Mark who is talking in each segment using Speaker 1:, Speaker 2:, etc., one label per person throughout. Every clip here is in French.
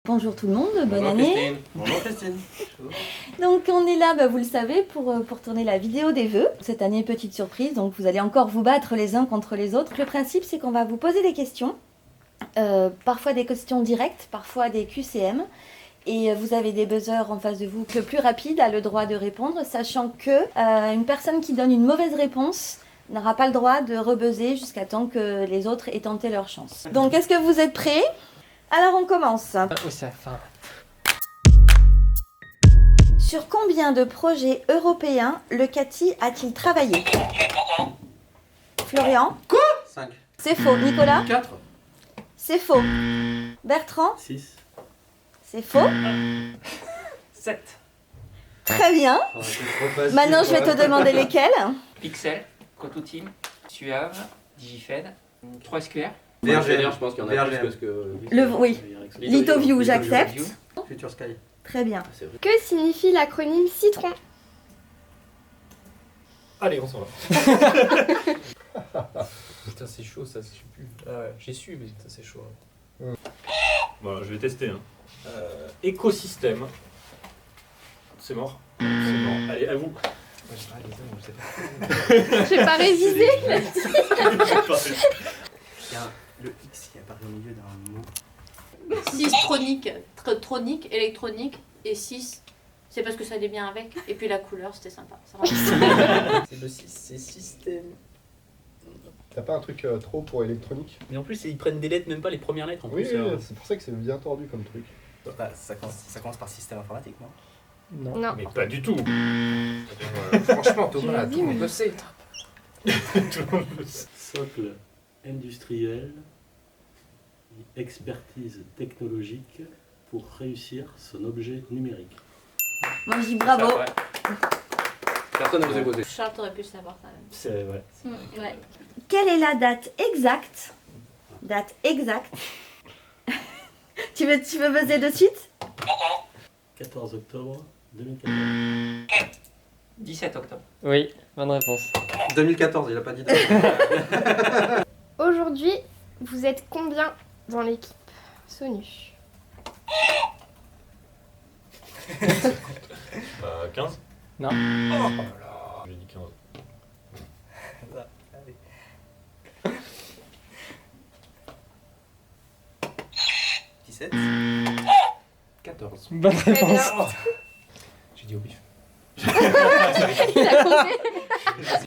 Speaker 1: Bonjour tout le monde, bonne
Speaker 2: Bonjour
Speaker 1: année.
Speaker 2: Christine. Bonjour Christine.
Speaker 1: Donc on est là, vous le savez, pour tourner la vidéo des vœux. Cette année, petite surprise, donc vous allez encore vous battre les uns contre les autres. Le principe, c'est qu'on va vous poser des questions, parfois des questions directes, parfois des QCM. Et vous avez des buzzers en face de vous. Le plus rapide a le droit de répondre, sachant que une personne qui donne une mauvaise réponse n'aura pas le droit de rebuzzer jusqu'à temps que les autres aient tenté leur chance. Donc est-ce que vous êtes prêts? Alors on commence.
Speaker 3: Oui, c'est la fin.
Speaker 1: Sur combien de projets européens le CATI a-t-il travaillé? Florian?
Speaker 2: 5.
Speaker 1: C'est faux. Nicolas?
Speaker 2: 4.
Speaker 1: C'est faux. Bertrand?
Speaker 2: 6.
Speaker 1: C'est faux.
Speaker 3: 7.
Speaker 1: Très bien. Maintenant je vais te demander lesquels.
Speaker 3: Pixel, Cototeam, Suave, Digifed, 3SQR.
Speaker 2: VRGL, je pense qu'il y en a
Speaker 4: VRGL.
Speaker 2: plus parce que...
Speaker 1: Oui. Litoview, j'accepte.
Speaker 2: Future Sky.
Speaker 1: Très bien.
Speaker 2: Ah, c'est vrai.
Speaker 5: Que signifie l'acronyme Citron?
Speaker 6: Allez, on s'en va. Putain, c'est chaud ça, je sais plus. Ah ouais, j'ai su, mais putain, c'est chaud.
Speaker 4: Bon, je vais tester. Hein.
Speaker 6: Écosystème. C'est mort. C'est mort. Allez, à vous.
Speaker 5: J'ai pas révisé.
Speaker 2: Il y a le X qui apparaît au milieu d'un mot.
Speaker 7: 6 tronique, électronique et 6, c'est parce que ça allait bien avec. Et puis la couleur, c'était sympa. Ça
Speaker 6: C'est le 6, c'est système.
Speaker 8: T'as pas un truc trop pour électronique?
Speaker 9: Mais en plus, ils prennent des lettres, même pas les premières lettres en
Speaker 8: Oui,
Speaker 9: plus.
Speaker 8: c'est pour ça que c'est bien tordu comme truc.
Speaker 2: Bah, ça commence par système informatique, non?
Speaker 5: Non.
Speaker 6: Mais pas du tout.
Speaker 4: Franchement, Thomas,
Speaker 5: J'ai
Speaker 4: tout le
Speaker 5: dit,
Speaker 4: monde le sait.
Speaker 10: Socle industriel et expertise technologique pour réussir son objet numérique.
Speaker 1: Moi je dis bravo.
Speaker 3: Ça, ouais.
Speaker 2: Personne ne vous a posé.
Speaker 7: Charles, t'aurais pu le savoir quand même.
Speaker 6: C'est ouais.
Speaker 7: Ouais.
Speaker 1: Quelle est la date exacte? Date exacte. tu veux buzzer de suite?
Speaker 10: 14 octobre 2014.
Speaker 3: 17 octobre.
Speaker 9: Oui, bonne réponse.
Speaker 2: 2014, il a pas dit date.
Speaker 5: Aujourd'hui, vous êtes combien dans l'équipe Sonu?
Speaker 6: 15.
Speaker 9: Non.
Speaker 6: Oh là là. J'ai dit 15.
Speaker 2: 17. 14.
Speaker 9: Bonne
Speaker 5: Très bien.
Speaker 9: réponse.
Speaker 6: J'ai dit au bif.
Speaker 5: Il a compté.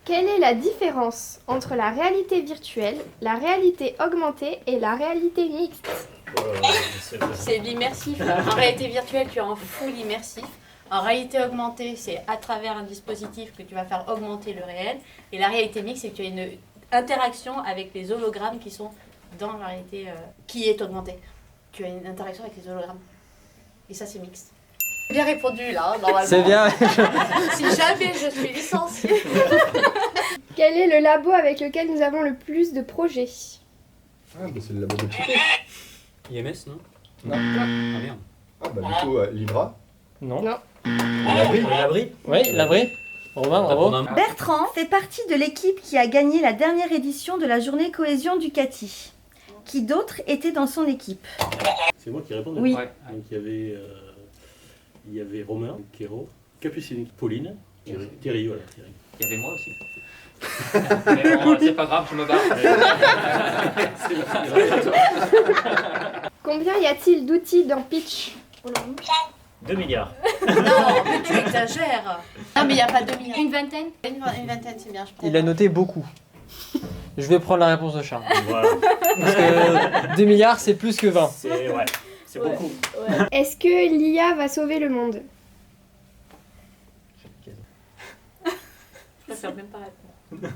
Speaker 5: Quelle est la différence entre la réalité virtuelle, la réalité augmentée et la réalité mixte?
Speaker 7: C'est l'immersif. En réalité virtuelle, tu es en full immersif. En réalité augmentée, c'est à travers un dispositif que tu vas faire augmenter le réel. Et la réalité mixte, c'est que tu as une interaction avec les hologrammes qui sont dans la réalité qui est augmentée. Tu as une interaction avec les hologrammes. Et ça, c'est mixte. Bien répondu là, normalement.
Speaker 9: C'est bien.
Speaker 7: Si jamais je suis licenciée.
Speaker 5: Quel est le labo avec lequel nous avons le plus de projets?
Speaker 8: Ah, bah c'est le labo de Psycho.
Speaker 9: IMS, non?
Speaker 8: Non.
Speaker 9: Ah merde.
Speaker 8: Ah, bah du coup, Libra.
Speaker 9: Non.
Speaker 5: Non.
Speaker 8: L'abri.
Speaker 9: L'abri? Oui, l'abri. Romain, bravo.
Speaker 1: Bertrand fait partie de l'équipe qui a gagné la dernière édition de la journée cohésion du CATI. Qui d'autres étaient dans son équipe?
Speaker 10: C'est moi qui réponds.
Speaker 1: Oui.
Speaker 3: Ouais.
Speaker 10: Donc il y avait Romain, Kéro, Capucine, Pauline, Thierry, voilà, Thierry.
Speaker 3: Il y avait moi aussi. Mais bon, c'est pas grave, je me barre.
Speaker 5: Combien y a-t-il d'outils dans Pitch?
Speaker 9: 2 milliards.
Speaker 7: Non, mais tu exagères. Non, mais il n'y a pas 2 millions. Une vingtaine Une vingtaine, c'est bien, je prends.
Speaker 9: Il a noté beaucoup. Je vais prendre la réponse de Charles.
Speaker 6: Voilà.
Speaker 9: Parce que 2 milliards, c'est plus que 20.
Speaker 6: C'est ouais. C'est beaucoup.
Speaker 5: Est-ce que l'IA va sauver le monde?
Speaker 7: Je préfère même pas répondre.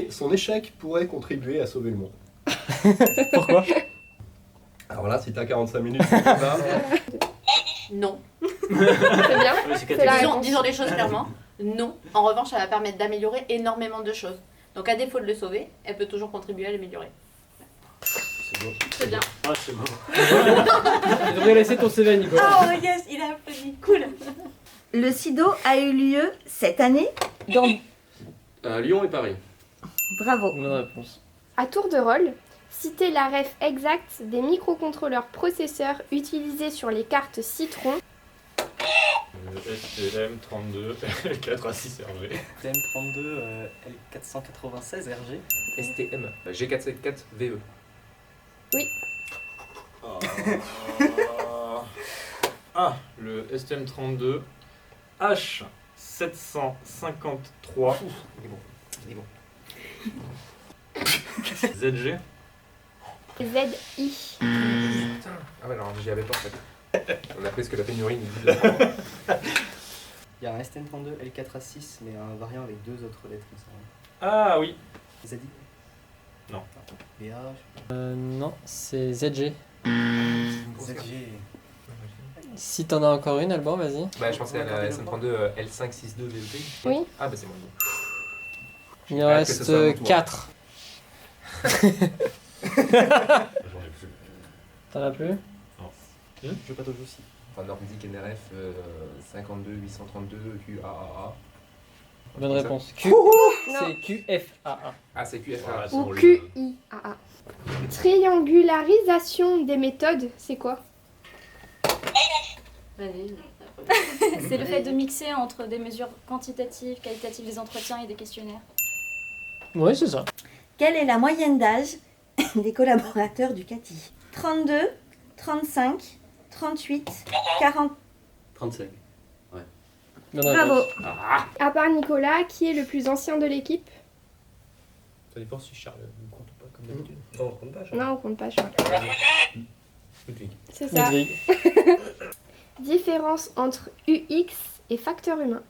Speaker 8: Son échec pourrait contribuer à sauver le monde.
Speaker 9: Pourquoi?
Speaker 8: Alors là, si t'as 45 minutes, c'est pas grave.
Speaker 7: Non.
Speaker 5: C'est bien. C'est la
Speaker 7: Disons,
Speaker 5: réponse.
Speaker 7: disons les choses clairement. Non. En revanche, ça va permettre d'améliorer énormément de choses. Donc, à défaut de le sauver, elle peut toujours contribuer à l'améliorer.
Speaker 6: C'est beau.
Speaker 7: C'est bien.
Speaker 6: Ah, c'est beau.
Speaker 9: Tu devrais laisser ton CV, Nicolas.
Speaker 7: Oh yes, il a applaudi. Cool.
Speaker 1: Le SIDO a eu lieu cette année dans...
Speaker 2: Lyon et Paris.
Speaker 1: Bravo.
Speaker 9: Bonne réponse.
Speaker 5: À tour de rôle, Citez la ref exacte des microcontrôleurs processeurs utilisés sur les cartes Citron.
Speaker 6: STM32 L4A6 RG.
Speaker 2: STM32 L496 RG.
Speaker 4: STM G474 VE.
Speaker 6: Le STM32 H753
Speaker 2: Il est bon.
Speaker 6: ZG.
Speaker 5: ZI.
Speaker 4: Ah ouais, non, j'y avais pas en fait. On a presque la pénurie nous dit.
Speaker 2: Il y a un STM32 L4A6, mais un variant avec 2 autres lettres comme ça.
Speaker 6: Ah oui.
Speaker 2: ZI.
Speaker 6: Non.
Speaker 2: BA.
Speaker 9: Non, c'est ZG.
Speaker 2: ZG.
Speaker 9: Si t'en as encore une, Alban, vas-y.
Speaker 4: Bah, je pensais à la SM32 L562 VEP.
Speaker 5: Oui.
Speaker 4: Ah bah c'est moi.
Speaker 9: Il en
Speaker 4: Ouais, que ce soit à mon
Speaker 9: reste
Speaker 4: tour.
Speaker 9: 4.
Speaker 10: J'en ai plus.
Speaker 9: T'en as plus?
Speaker 2: Je veux pas toujours aussi.
Speaker 4: Enfin, Nordic NRF 52 832 QAAA.
Speaker 9: Bonne
Speaker 4: C'est ça
Speaker 9: réponse. Q.
Speaker 5: Non.
Speaker 9: C'est QFAA.
Speaker 4: Ah, c'est QFA.
Speaker 6: Voilà, c'est
Speaker 5: Ou
Speaker 6: pour le-
Speaker 5: QIAA. Triangularisation des méthodes, c'est quoi?
Speaker 7: Vas-y.
Speaker 11: C'est le fait de mixer entre des mesures quantitatives, qualitatives des entretiens et des questionnaires.
Speaker 9: Oui, c'est ça.
Speaker 1: Quelle est la moyenne d'âge des collaborateurs du CATI? 32, 35, 38, 40.
Speaker 10: 35.
Speaker 9: Bonne
Speaker 1: Bravo.
Speaker 9: réponse.
Speaker 5: À part Nicolas, qui est le plus ancien de l'équipe?
Speaker 6: Ça dépend si Charles ne compte pas comme d'habitude. Non, on compte pas, Charles.
Speaker 5: Non, on compte pas, Charles.
Speaker 6: Ludwig.
Speaker 5: C'est ça.
Speaker 9: Ludwig.
Speaker 5: Différence entre UX et facteur humain.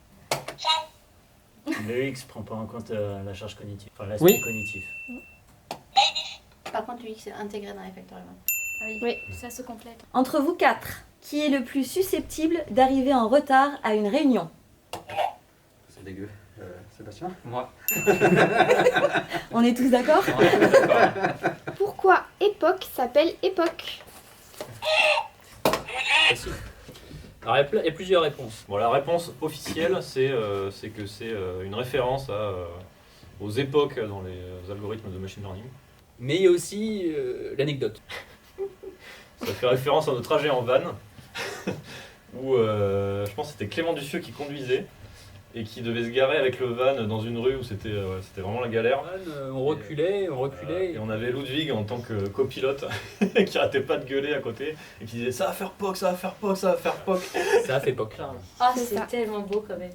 Speaker 3: Le X prend pas en compte la charge cognitive, enfin l'aspect
Speaker 9: Oui.
Speaker 3: cognitif.
Speaker 7: Par contre, lui, c'est intégré dans les facteurs humains.
Speaker 11: Ah oui,
Speaker 5: Oui.
Speaker 11: ça se complète.
Speaker 1: Entre vous quatre, qui est le plus susceptible d'arriver en retard à une réunion?
Speaker 2: C'est dégueu. Sébastien?
Speaker 3: Moi.
Speaker 1: On est tous d'accord?
Speaker 5: Pourquoi époque s'appelle époque?
Speaker 6: Facile. Alors, il y a plusieurs réponses. Bon, la réponse officielle, c'est que c'est une référence aux époques dans les algorithmes de machine learning.
Speaker 2: Mais il y a aussi l'anecdote.
Speaker 6: Ça fait référence à nos trajets en van, où je pense que c'était Clément Ducieux qui conduisait et qui devait se garer avec le van dans une rue où c'était vraiment la galère.
Speaker 2: On reculait.
Speaker 6: Et on avait Ludwig en tant que copilote qui arrêtait pas de gueuler à côté et qui disait ça va faire POC, ça va faire POC, ça va faire POC.
Speaker 2: Ça a fait POC.
Speaker 7: Ah,
Speaker 5: C'est
Speaker 7: c'est
Speaker 5: ça.
Speaker 7: tellement beau comme elle.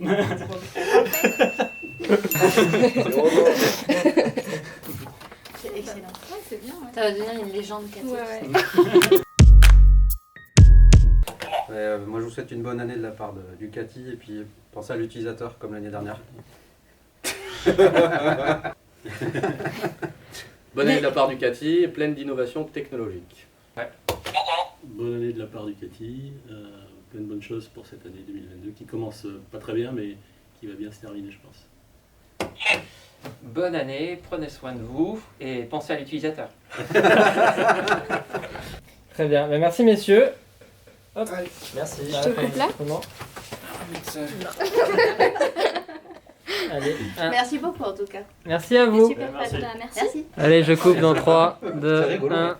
Speaker 7: C'est excellent.
Speaker 11: Ouais, c'est bien. Ouais.
Speaker 7: Ça va devenir une légende, Cathy.
Speaker 5: Ouais.
Speaker 2: Moi, je vous souhaite une bonne année de la part du CATI et puis pensez à l'utilisateur comme l'année dernière. Bonne année de la part du CATI, pleine d'innovations technologiques.
Speaker 10: Bonne année de la part du CATI. Plein de bonnes choses pour cette année 2022 qui commence pas très bien mais qui va bien se terminer je pense.
Speaker 3: Bonne année, prenez soin de vous et pensez à l'utilisateur.
Speaker 9: Très bien. Ben, merci, messieurs. Hop.
Speaker 6: Merci.
Speaker 5: Je te coupe là.
Speaker 9: Comment Allez, un.
Speaker 7: Merci beaucoup en tout cas.
Speaker 9: Merci à vous.
Speaker 7: Super
Speaker 6: Merci.
Speaker 7: fun. Merci.
Speaker 9: Allez, je coupe dans 3, 2,
Speaker 2: C'est rigolo.
Speaker 9: 1.